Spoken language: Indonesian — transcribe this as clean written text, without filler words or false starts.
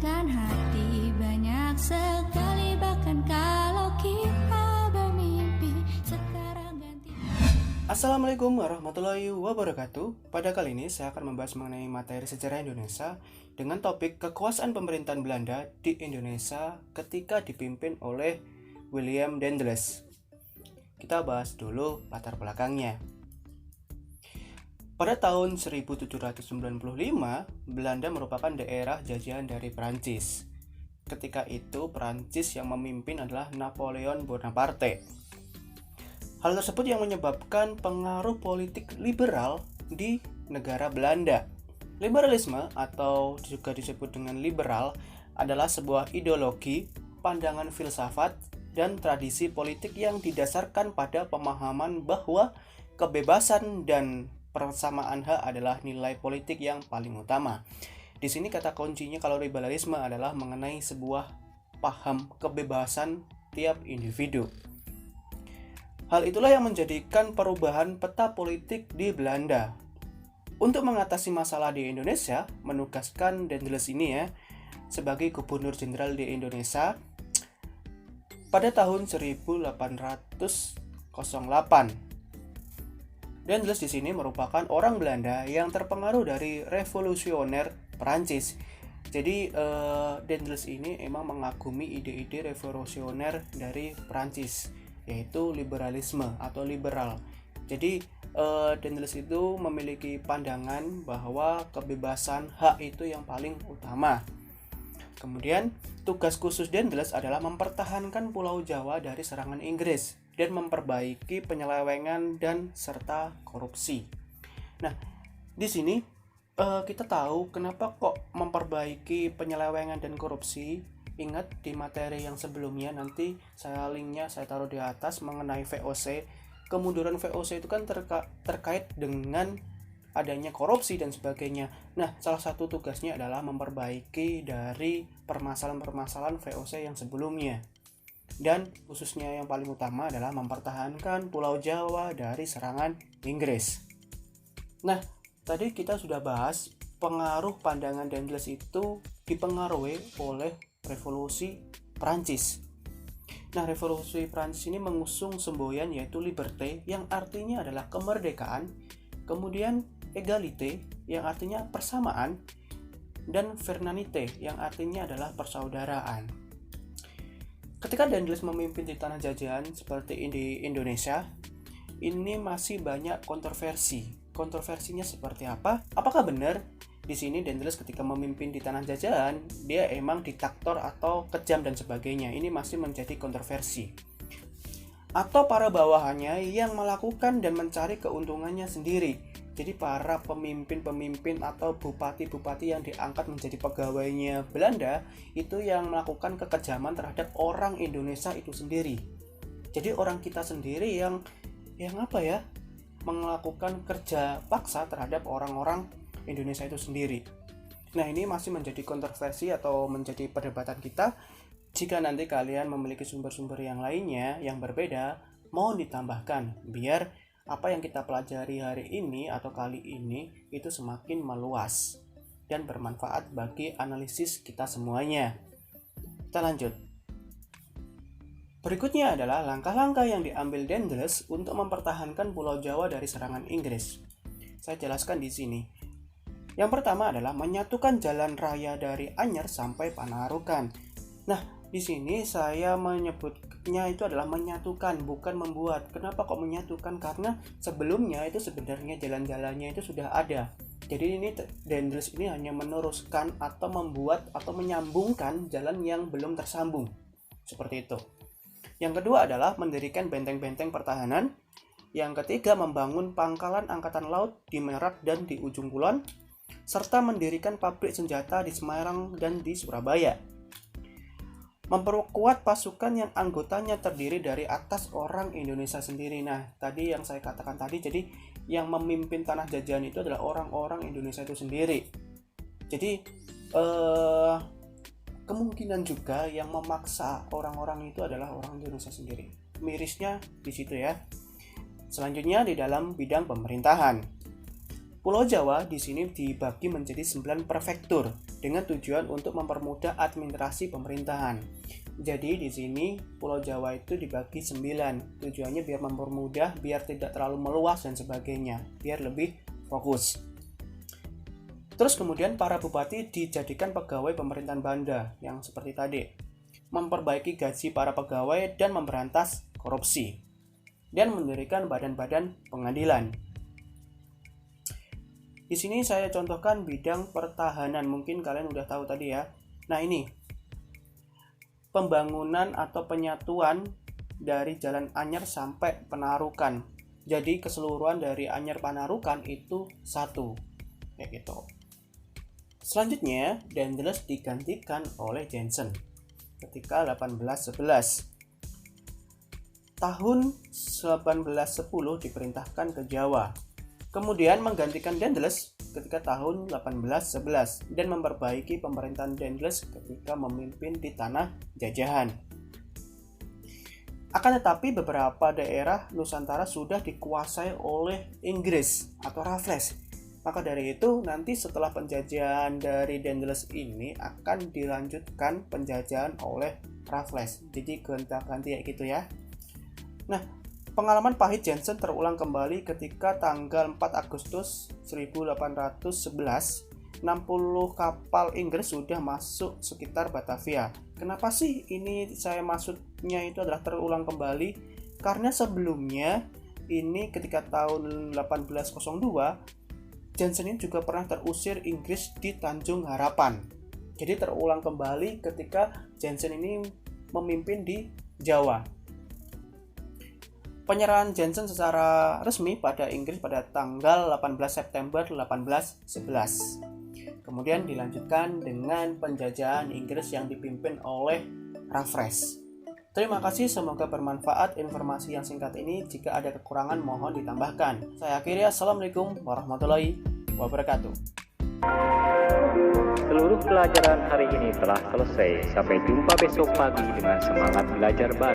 menggerakkan hati, banyak sekali bahkan kalau kita bermimpi sekarang ganti. Assalamualaikum warahmatullahi wabarakatuh. Pada kali ini saya akan membahas mengenai materi sejarah Indonesia dengan topik kekuasaan pemerintahan Belanda di Indonesia ketika dipimpin oleh William Daendels. Kita bahas dulu latar belakangnya. Pada tahun 1795, Belanda merupakan daerah jajahan dari Prancis. Ketika itu, Prancis yang memimpin adalah Napoleon Bonaparte. Hal tersebut yang menyebabkan pengaruh politik liberal di negara Belanda. Liberalisme atau juga disebut dengan liberal adalah sebuah ideologi, pandangan filsafat, dan tradisi politik yang didasarkan pada pemahaman bahwa kebebasan dan persamaan hak adalah nilai politik yang paling utama. Di sini kata kuncinya kalau liberalisme adalah mengenai sebuah paham kebebasan tiap individu. Hal itulah yang menjadikan perubahan peta politik di Belanda. Untuk mengatasi masalah di Indonesia, menugaskan Daendels ini sebagai Gubernur Jenderal di Indonesia pada tahun 1808. Daendels di sini merupakan orang Belanda yang terpengaruh dari revolusioner Prancis. Jadi Daendels ini emang mengagumi ide-ide revolusioner dari Prancis, yaitu liberalisme atau liberal. Jadi Daendels itu memiliki pandangan bahwa kebebasan hak itu yang paling utama. Kemudian tugas khusus Daendels adalah mempertahankan Pulau Jawa dari serangan Inggris dan memperbaiki penyelewengan dan serta korupsi. Nah, di sini kita tahu kenapa kok memperbaiki penyelewengan dan korupsi. Ingat di materi yang sebelumnya, nanti linknya saya taruh di atas mengenai VOC. Kemunduran VOC itu kan terkait dengan adanya korupsi dan sebagainya. Nah, salah satu tugasnya adalah memperbaiki dari permasalahan-permasalahan VOC yang sebelumnya. Dan khususnya yang paling utama adalah mempertahankan Pulau Jawa dari serangan Inggris. Nah, tadi kita sudah bahas pengaruh pandangan Daendels itu dipengaruhi oleh revolusi Prancis. Nah, revolusi Prancis ini mengusung semboyan yaitu liberté yang artinya adalah kemerdekaan, kemudian égalité yang artinya persamaan, dan fraternité yang artinya adalah persaudaraan. Ketika Daendels memimpin di tanah jajahan seperti di Indonesia, ini masih banyak kontroversi. Kontroversinya seperti apa? Apakah benar di sini Daendels ketika memimpin di tanah jajahan dia emang diktator atau kejam dan sebagainya? Ini masih menjadi kontroversi. Atau para bawahannya yang melakukan dan mencari keuntungannya sendiri. Jadi para pemimpin-pemimpin atau bupati-bupati yang diangkat menjadi pegawainya Belanda itu yang melakukan kekejaman terhadap orang Indonesia itu sendiri. Jadi orang kita sendiri yang melakukan kerja paksa terhadap orang-orang Indonesia itu sendiri. Nah, ini masih menjadi kontroversi atau menjadi perdebatan kita. Jika nanti kalian memiliki sumber-sumber yang lainnya yang berbeda, mohon ditambahkan biar apa yang kita pelajari hari ini atau kali ini itu semakin meluas dan bermanfaat bagi analisis kita semuanya. Kita lanjut. Berikutnya adalah langkah-langkah yang diambil Daendels untuk mempertahankan Pulau Jawa dari serangan Inggris. Saya jelaskan di sini. Yang pertama adalah menyatukan jalan raya dari Anyer sampai Panarukan. Nah, di sini saya menyebutnya itu adalah menyatukan, bukan membuat. Kenapa kok menyatukan? Karena sebelumnya itu sebenarnya jalan-jalannya itu sudah ada. Jadi ini Daendels ini hanya meneruskan atau membuat atau menyambungkan jalan yang belum tersambung. Seperti itu. Yang kedua adalah mendirikan benteng-benteng pertahanan. Yang ketiga membangun pangkalan angkatan laut di Merak dan di Ujung Kulon, serta mendirikan pabrik senjata di Semarang dan di Surabaya. Memperkuat pasukan yang anggotanya terdiri dari atas orang Indonesia sendiri. Nah, tadi yang saya katakan tadi, jadi yang memimpin tanah jajahan itu adalah orang-orang Indonesia itu sendiri. Jadi kemungkinan juga yang memaksa orang-orang itu adalah orang Indonesia sendiri. Mirisnya di situ ya. Selanjutnya di dalam bidang pemerintahan. Pulau Jawa di sini dibagi menjadi 9 prefektur dengan tujuan untuk mempermudah administrasi pemerintahan. Jadi di sini Pulau Jawa itu dibagi 9. Tujuannya biar mempermudah, biar tidak terlalu meluas dan sebagainya, biar lebih fokus. Terus kemudian para bupati dijadikan pegawai pemerintahan Banda yang seperti tadi. Memperbaiki gaji para pegawai dan memberantas korupsi. Dan mendirikan badan-badan pengadilan. Di sini saya contohkan bidang pertahanan, mungkin kalian udah tahu tadi ya. Nah ini, pembangunan atau penyatuan dari Jalan Anyar sampai Panarukan. Jadi keseluruhan dari Anyar Panarukan itu satu, kayak gitu. Selanjutnya, Daendels digantikan oleh Jensen ketika 1811. Tahun 1810 diperintahkan ke Jawa. Kemudian menggantikan Daendels ketika tahun 1811 dan memperbaiki pemerintahan Daendels ketika memimpin di tanah jajahan. Akan tetapi beberapa daerah Nusantara sudah dikuasai oleh Inggris atau Raffles. Maka dari itu nanti setelah penjajahan dari Daendels ini akan dilanjutkan penjajahan oleh Raffles. Jadi gonta-ganti kayak gitu ya. Nah, pengalaman pahit Jensen terulang kembali ketika tanggal 4 Agustus 1811, 60 kapal Inggris sudah masuk sekitar Batavia. Kenapa sih ini saya maksudnya itu adalah terulang kembali? Karena sebelumnya ini ketika tahun 1802, Jensen ini juga pernah terusir Inggris di Tanjung Harapan. Jadi terulang kembali ketika Jensen ini memimpin di Jawa. Penyerahan Jensen secara resmi pada Inggris pada tanggal 18 September 1811. Kemudian dilanjutkan dengan penjajahan Inggris yang dipimpin oleh Raffles. Terima kasih, semoga bermanfaat informasi yang singkat ini. Jika ada kekurangan mohon ditambahkan. Saya akhiri, assalamualaikum warahmatullahi wabarakatuh. Seluruh pelajaran hari ini telah selesai. Sampai jumpa besok pagi dengan semangat belajar baru.